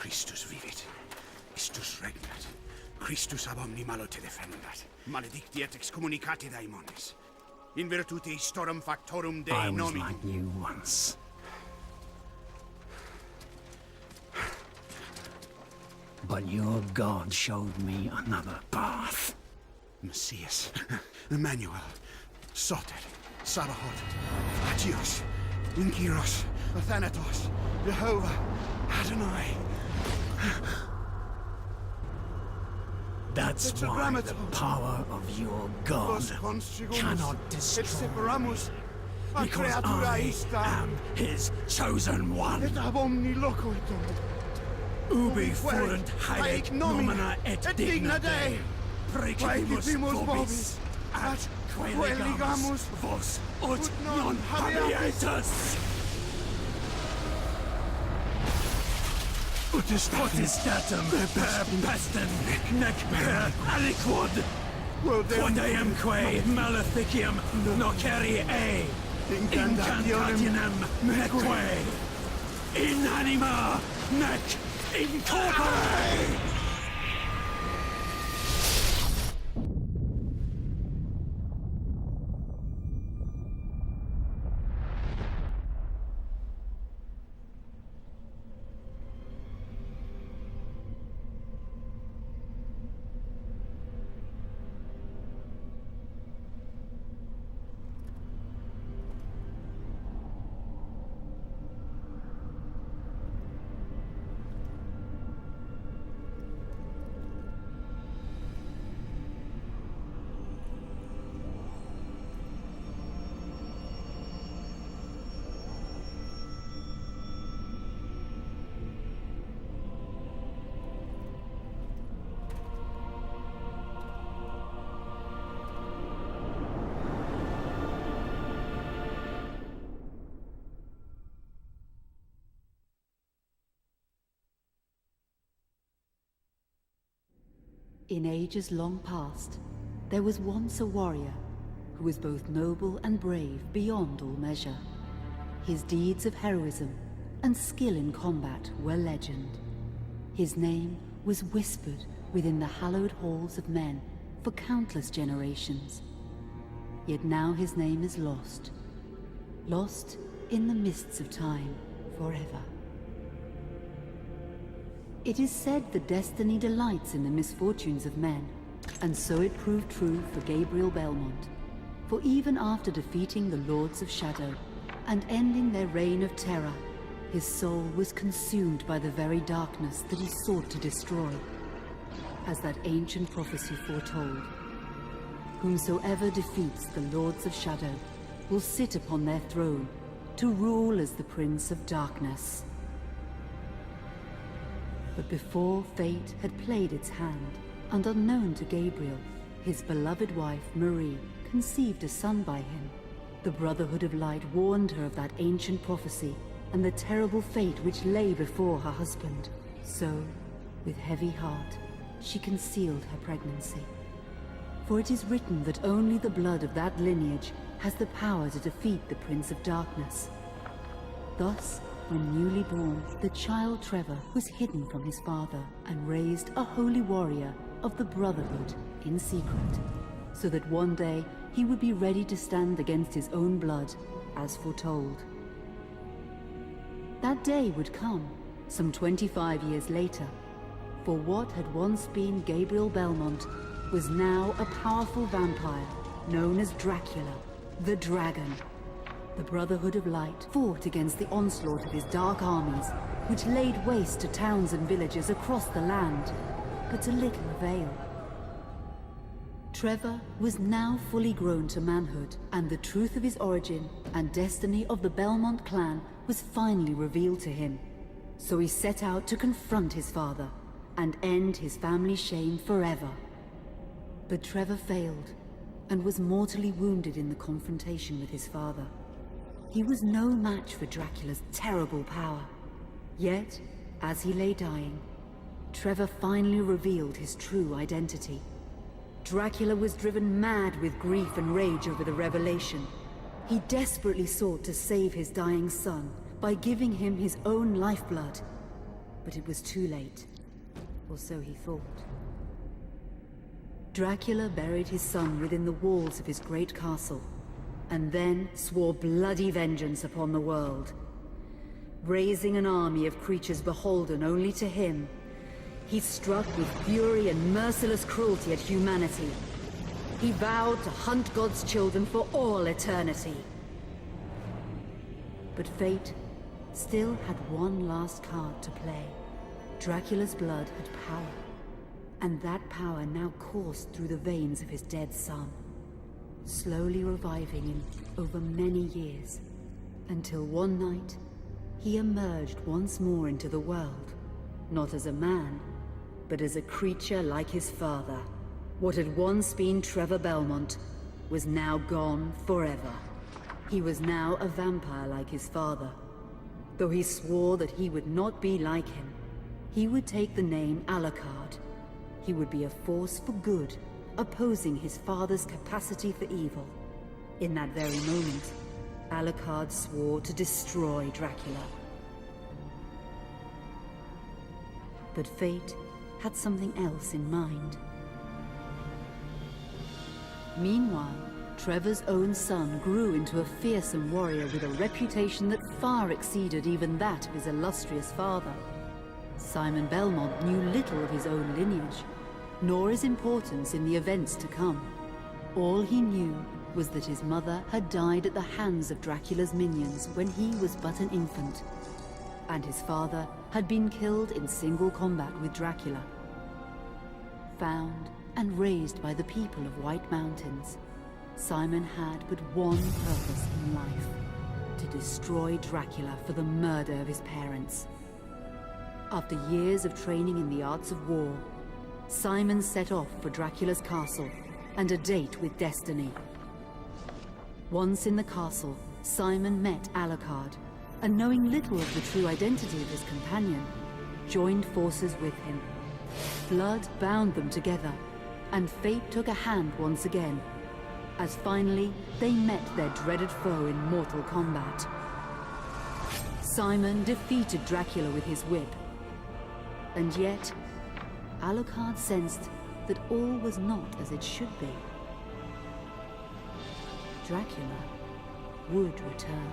Christus vivit. Istus regnat. Christus ab omni malo te defendat. Maledicti et excommunicati daemones. In virtute istorum factorum Dei I was nomini. like you once. But your God showed me another path. Messias, Emmanuel, Soter, Sabaoth, Agios, Inkyros, Athanatos, Jehovah, Adonai. That's why the power of your God cannot destroy me. Because I am his chosen one. Ubi fuerunt haec nomina et digna Dei. Precipimus vobis, at queligamus vos ut non habietus. Potestatem per pestem, nec per aliquod. Quod eamque maleficium nocere incantationem neque in anima nec in corpore. In ages long past, there was once a warrior who was both noble and brave beyond all measure. His deeds of heroism and skill in combat were legend. His name was whispered within the hallowed halls of men for countless generations. Yet now his name is lost. Lost in the mists of time forever. It is said that destiny delights in the misfortunes of men, and so it proved true for Gabriel Belmont. For even after defeating the Lords of Shadow and ending their reign of terror, his soul was consumed by the very darkness that he sought to destroy. As that ancient prophecy foretold, whomsoever defeats the Lords of Shadow will sit upon their throne to rule as the Prince of Darkness. But before fate had played its hand, and unknown to Gabriel, his beloved wife Marie conceived a son by him. The Brotherhood of Light warned her of that ancient prophecy and the terrible fate which lay before her husband. So, with heavy heart, she concealed her pregnancy. For it is written that only the blood of that lineage has the power to defeat the Prince of Darkness. Thus, when newly born, the child Trevor was hidden from his father and raised a holy warrior of the Brotherhood in secret, so that one day he would be ready to stand against his own blood, as foretold. That day would come, some 25 years later, for what had once been Gabriel Belmont was now a powerful vampire known as Dracula, the Dragon. The Brotherhood of Light fought against the onslaught of his dark armies, which laid waste to towns and villages across the land, but to little avail. Trevor was now fully grown to manhood, and the truth of his origin and destiny of the Belmont clan was finally revealed to him. So he set out to confront his father and end his family's shame forever. But Trevor failed and was mortally wounded in the confrontation with his father. He was no match for Dracula's terrible power. Yet, as he lay dying, Trevor finally revealed his true identity. Dracula was driven mad with grief and rage over the revelation. He desperately sought to save his dying son by giving him his own lifeblood. But it was too late, or so he thought. Dracula buried his son within the walls of his great castle, and then swore bloody vengeance upon the world. Raising an army of creatures beholden only to him, he struck with fury and merciless cruelty at humanity. He vowed to hunt God's children for all eternity. But fate still had one last card to play. Dracula's blood had power, and that power now coursed through the veins of his dead son, slowly reviving him over many years, until one night he emerged once more into the world, not as a man, but as a creature like his father. What had once been Trevor Belmont was now gone forever. He was now a vampire like his father. Though he swore that he would not be like him, he would take the name Alucard. He would be a force for good, opposing his father's capacity for evil. In that very moment, Alucard swore to destroy Dracula. But fate had something else in mind. Meanwhile, Trevor's own son grew into a fearsome warrior with a reputation that far exceeded even that of his illustrious father. Simon Belmont knew little of his own lineage, nor his importance in the events to come. All he knew was that his mother had died at the hands of Dracula's minions when he was but an infant, and his father had been killed in single combat with Dracula. Found and raised by the people of White Mountains, Simon had but one purpose in life: to destroy Dracula for the murder of his parents. After years of training in the arts of war, Simon set off for Dracula's castle and a date with destiny. Once in the castle, Simon met Alucard, and knowing little of the true identity of his companion, joined forces with him. Blood bound them together, and fate took a hand once again, as finally they met their dreaded foe in mortal combat. Simon defeated Dracula with his whip, and yet Alucard sensed that all was not as it should be. Dracula would return.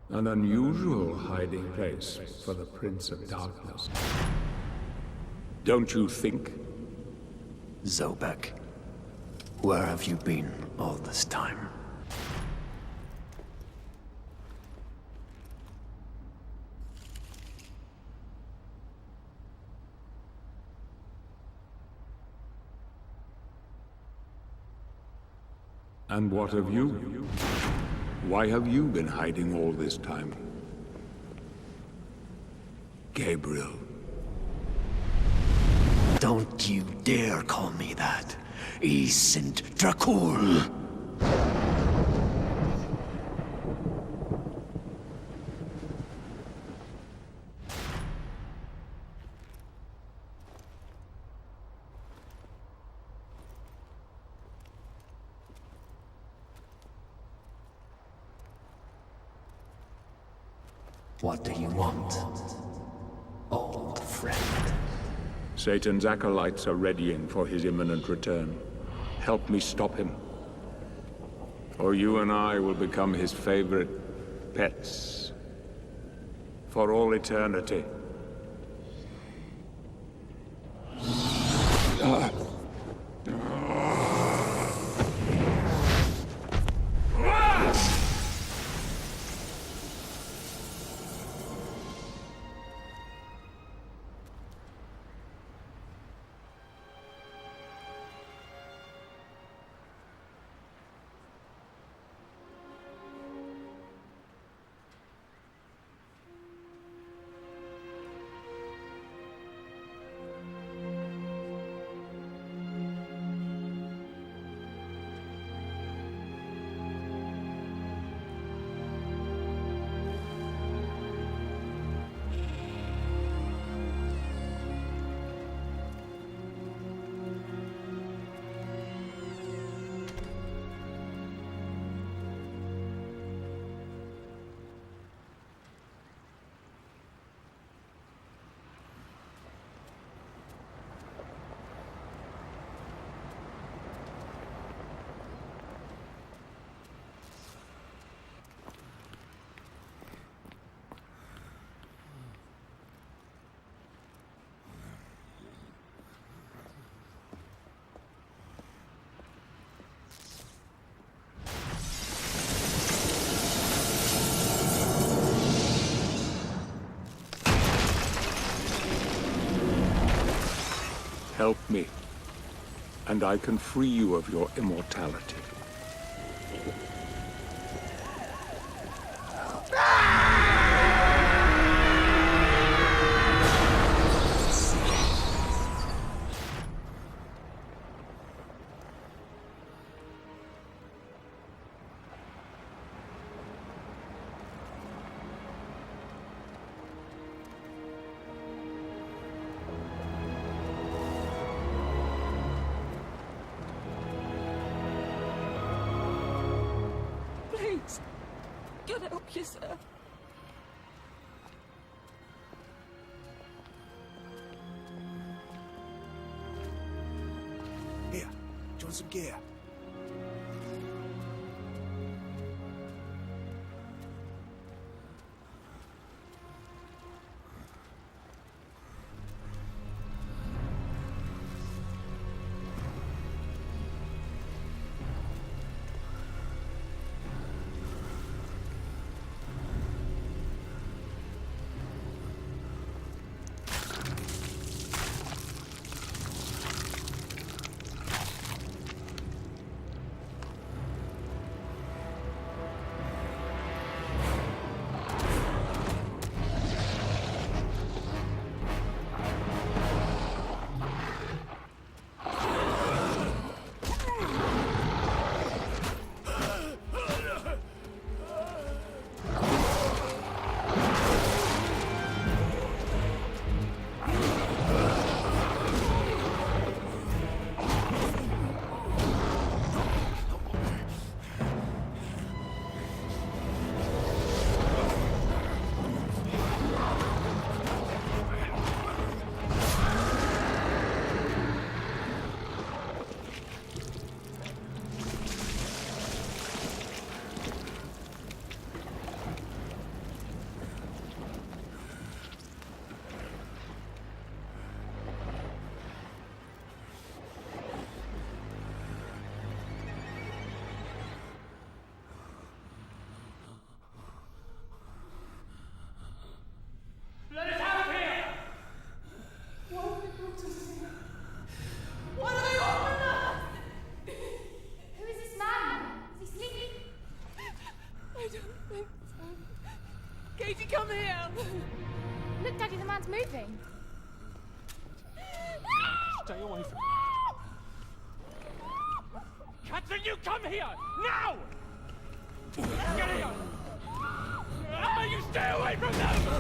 An unusual hiding place for the Prince of Darkness. Don't you think? Zobek, where have you been all this time? And what of you? Why have you been hiding all this time? Gabriel. Don't you dare call me that. I sind Dracul. What do you want, old friend? Satan's acolytes are readying for his imminent return. Help me stop him. Or you and I will become his favorite pets. For all eternity. Help me. and I can free you of your immortality. Please, God help you, sir. Here, do you want some gear? Let us out of here! What have they brought us here? What do they want with us? Who is this man? Is he sleeping? I don't think so. Katie, come here! Look, Daddy, the man's moving. Stay away from me. Catherine, you come here! Now! Get here! You stay away from them!